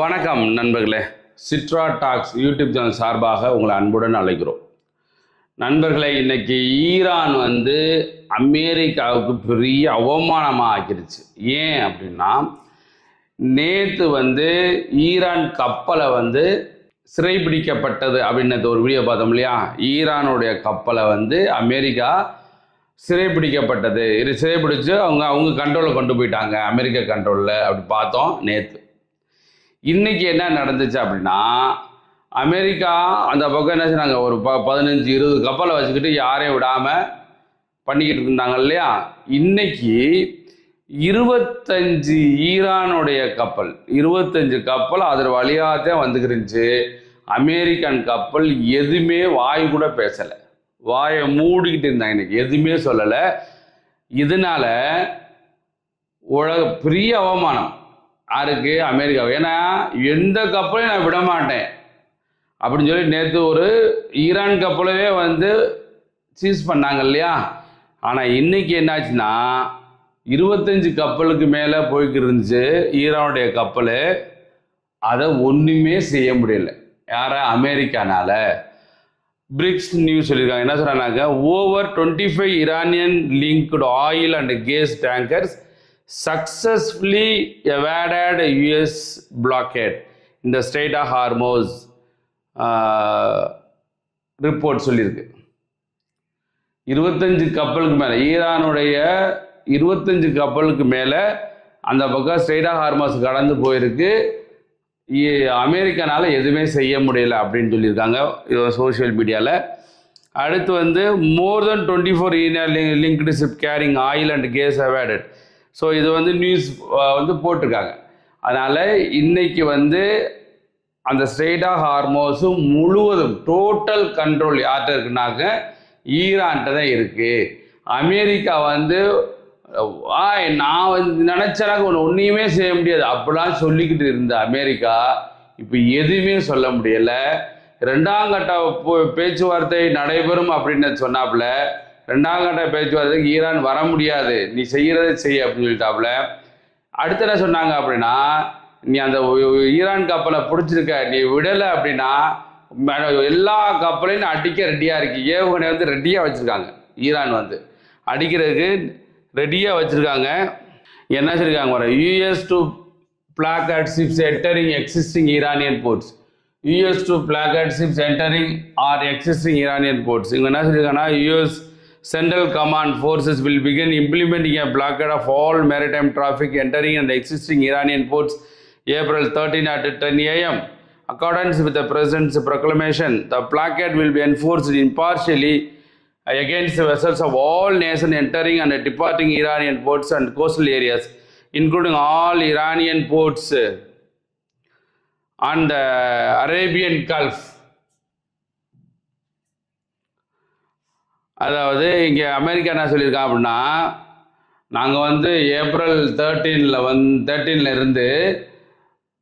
வணக்கம் நண்பர்களே, சிட்ரா tax YouTube channel சார்பாக உங்களை அன்புடன் அழைக்கிறோம். நண்பர்களே, இன்னைக்கு ஈரான் அமெரிக்காவுக்கு பெரிய அவமானமாக ஆக்கிருச்சு. ஏன் அப்படின்னா, நேற்று ஈரான் கப்பலை சிறைபிடிக்கப்பட்டது அப்படின்றது ஒரு வீடியோ பார்த்தோம் இல்லையா? ஈரானுடைய கப்பலை அமெரிக்கா சிறைபிடிக்கப்பட்டது, சிறைபிடிச்சு அவங்க கண்ட்ரோலில் கொண்டு போயிட்டாங்க, அமெரிக்கா கண்ட்ரோலில் அப்படி பார்த்தோம் நேற்று. இன்றைக்கி என்ன நடந்துச்சு அப்படின்னா, அமெரிக்கா அந்த பக்கம் என்ன செய்றாங்க, ஒரு 15-20 கப்பலை வச்சுக்கிட்டு யாரையும் விடாமல் பண்ணிக்கிட்டு இருந்தாங்க இல்லையா? இன்னைக்கு 25 ஈரானுடைய கப்பல், 25 கப்பல் அதன் வழியாகத்தான் வந்துக்கிருந்துச்சு. அமெரிக்கன் கப்பல் எதுவுமே வாய் கூட பேசலை, வாயை மூடிக்கிட்டு இருந்தாங்க, இன்னைக்கு எதுவுமே சொல்லலை. இதனால பெரிய அவமானம் யாருக்கு? அமெரிக்கா. ஏன்னா எந்த கப்பலையும் நான் விட மாட்டேன் அப்படின்னு சொல்லி நேற்று ஒரு ஈரான் கப்பலவே சீஸ் பண்ணாங்க இல்லையா? ஆனால் இன்னைக்கு என்னாச்சுன்னா 25 கப்பலுக்கு மேலே போய்க்கு இருந்துச்சு ஈரானுடைய கப்பல். அதை ஒன்றுமே செய்ய முடியல. யார? அமெரிக்கானால. பிரிக்ஸ் நியூஸ் சொல்லியிருக்காங்க. என்ன சொல்கிறாங்க? Over 25 Iranian linked oil and gas tankers successfully evaded US blockade in the Strait of Hormuz report சொல்லியிருக்கு. 25 கப்பலுக்கு மேலே, ஈரானுடைய 25 கப்பலுக்கு மேலே அந்த பக்கம் ஸ்ட்ரெய்ட் ஆஃப் ஹார்மஸ் கடந்து போயிருக்கு. அமெரிக்கானால எதுவுமே செய்ய முடியல அப்படின்னு சொல்லியிருக்காங்க சோஷியல் மீடியாவில். அடுத்து more then 24 Iran linked ship carrying oil and gas evaded. So இது நியூஸ் போட்டிருக்காங்க. அதனால் இன்றைக்கி அந்த ஸ்ட்ரெய்ட் ஆஃப் ஹார்மோஸும் முழுவதும் டோட்டல் கண்ட்ரோல் யார்கிட்ட இருக்குனாக்க ஈரான்கிட்ட தான் இருக்குது. அமெரிக்கா நான் நினச்சாக்க ஒன்றையுமே செய்ய முடியாது அப்படிலாம் சொல்லிக்கிட்டு இருந்த அமெரிக்கா இப்போ எதுவுமே சொல்ல முடியலை. 2ஆம் கட்ட பேச்சுவார்த்தை நடைபெறும் அப்படின்னு சொன்னாப்புல, 2ஆம் கட்ட பேச்சுவார்த்தைக்கு ஈரான் வர முடியாது, நீ செய்கிறத செய்ய அப்படின்னு சொல்லிட்டாப்புல. அடுத்து என்ன சொன்னாங்க அப்படின்னா, நீ அந்த ஈரான் கப்பலை பிடிச்சிருக்க, நீ விடலை அப்படின்னா எல்லா கப்பலையும் அடிக்க ரெடியாக இருக்கு. ஏவுகணை ரெடியாக வச்சுருக்காங்க. ஈரான் அடிக்கிறதுக்கு ரெடியாக வச்சுருக்காங்க. என்ன சொல்லியிருக்காங்க வர? US to blockade ships entering existing Iranian ports. US to blockade ships entering or existing Iranian ports. இவங்க என்ன சொல்லியிருக்காங்கன்னா, US Central Command Forces will begin implementing a blockade of all maritime traffic entering and existing Iranian ports April 13 at 10 a.m. Accordance with the President's proclamation, the blockade will be enforced impartially against the vessels of all nations entering and departing Iranian ports and coastal areas, including all Iranian ports on the Arabian Gulf. அதாவது இங்கே America என்ன சொல்லியிருக்காங்க அப்படின்னா, நாங்கள் April 13 இருந்து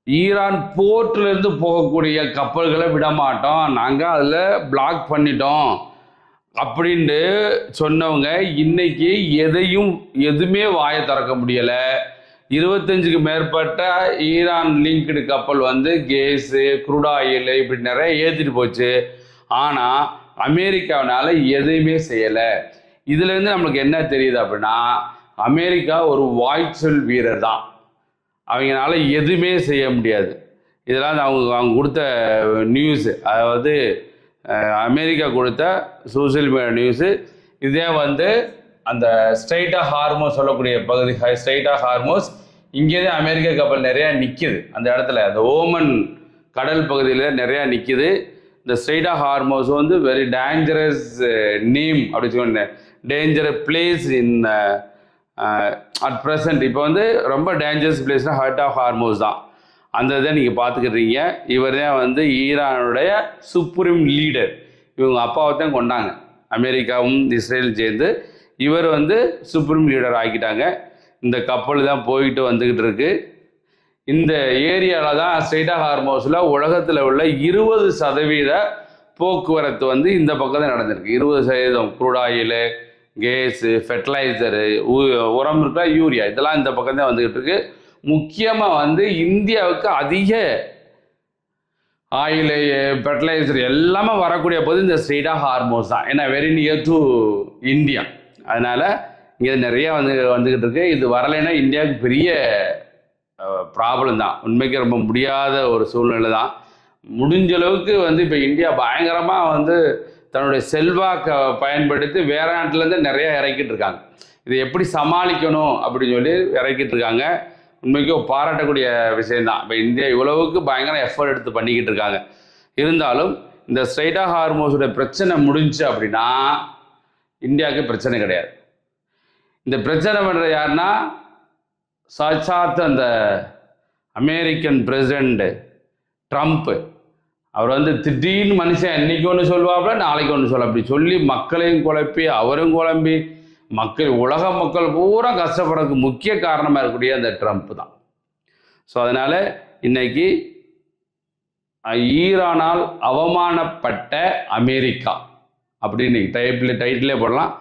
Iran போர்ட்லேருந்து போகக்கூடிய கப்பல்களை விட மாட்டோம், நாங்கள் அதில் பிளாக் பண்ணிட்டோம் அப்படின்ட்டு சொன்னவங்க இன்னைக்கு எதுவுமே வாயை திறக்க முடியலை. 25க்கு மேற்பட்ட ஈரான் லிங்க்டு கப்பல் கேஸு, குரூட் ஆயில் இப்படி நிறைய ஏற்றிட்டு போச்சு. ஆனால் அமெரிக்காவினால எதுவுமே செய்யலை. இதுலேருந்து நம்மளுக்கு என்ன தெரியுது அப்படின்னா, அமெரிக்கா ஒரு வாய்ச்சொல் வீரர் தான், அவங்களால எதுவுமே செய்ய முடியாது. இதெல்லாம் அவங்க கொடுத்த நியூஸு, அதாவது அமெரிக்கா கொடுத்த சோசியல் மீடியா நியூஸு. இதே அந்த ஸ்ட்ரெய்ட் ஆஃப் ஹார்மோஸ் சொல்லக்கூடிய பகுதி, ஸ்ட்ரெய்ட் ஆஃப் ஹார்மோஸ், இங்கேயே அமெரிக்க கப்பல் நிறையா நிற்கிது. அந்த இடத்துல அந்த ஓமன் கடல் பகுதியில் நிறையா நிற்கிது. இந்த strait of Hormuz very dangerous name அப்படி சொன்ன, dangerous place in at present. இப்போ ரொம்ப டேஞ்சரஸ் பிளேஸ்னால் ஹர்ட் ஆஃப் ஹார்மோஸ் தான். அந்த இதை நீங்கள் பார்த்துக்கிட்டீங்க. இவர் தான் வந்து ஈரானுடைய சுப்ரீம் லீடர். இவங்க அப்பாவை தான் கொண்டாங்க. அமெரிக்காவும் இஸ்ரேலும் சேர்ந்து இவர் வந்து சுப்ரீம் லீடர் ஆக்கிட்டாங்க. இந்த கப்பல் தான் போயிட்டு வந்துக்கிட்டு இருக்கு. இந்த ஏரியாவில் தான் ஸ்ட்ரெய்ட் ஆஃப் ஹார்மோஸில் உலகத்தில் உள்ள 20% போக்குவரத்து வந்து இந்த பக்கம் தான் நடந்திருக்கு. 20% க்ரூட் ஆயிலு, கேஸு, ஃபெர்டிலைசரு, உரம் இருக்கா, யூரியா, இதெல்லாம் இந்த பக்கம் தான் வந்துக்கிட்டு இருக்கு. முக்கியமாக வந்து இந்தியாவுக்கு அதிக ஆயிலு, ஃபெர்டிலைசர் எல்லாமே வரக்கூடிய போது இந்த ஸ்ட்ரெய்ட் ஆஃப் ஹார்மோஸ் தான். ஏன்னா வெரி நியர் டு இந்தியா. அதனால் இங்கே நிறைய வந்துக்கிட்டு இருக்கு. இது வரலைன்னா இந்தியாவுக்கு பெரிய ப்ராப்ளம் தான். உண்மைக்கு ரொம்ப முடியாத ஒரு சூழ்நிலை தான். முடிஞ்ச அளவுக்கு வந்து இப்போ இந்தியா பயங்கரமாக வந்து தன்னுடைய செல்வாக்கை பயன்படுத்தி வேற நாட்டிலேருந்து நிறைய இறக்கிட்டு இருக்காங்க. இதை எப்படி சமாளிக்கணும் அப்படின்னு சொல்லி இறக்கிட்டு இருக்காங்க. உண்மைக்கு பாராட்டக்கூடிய விஷயம்தான். இப்போ இந்தியா இவ்வளவுக்கு பயங்கர எஃபர்ட் எடுத்து பண்ணிக்கிட்டு இருக்காங்க. இருந்தாலும் இந்த ஸ்ட்ரெய்ட் ஆஃப் ஹார்மோஸோட பிரச்சனை முடிஞ்சு அப்படின்னா இந்தியாவுக்கு பிரச்சனை கிடையாது. இந்த பிரச்சனை பண்ணுற யாருன்னா சாட்சாத் அந்த அமெரிக்கன் பிரசிடெண்ட் ட்ரம்ப்பு. அவர் வந்து திடீர்னு மனுஷன் இன்னைக்கு ஒன்று சொல்லுவாப்புல, நாளைக்கு ஒன்று சொல்ல, அப்படி சொல்லி மக்களையும் குழப்பி அவரும் குழம்பி உலக மக்கள் பூரா கஷ்டப்படுறதுக்கு முக்கிய காரணமாக இருக்கக்கூடிய அந்த ட்ரம்ப் தான். ஸோ அதனால் இன்னைக்கு ஈரானால் அவமானப்பட்ட அமெரிக்கா அப்படின்னு டைட்டிலே போடலாம்.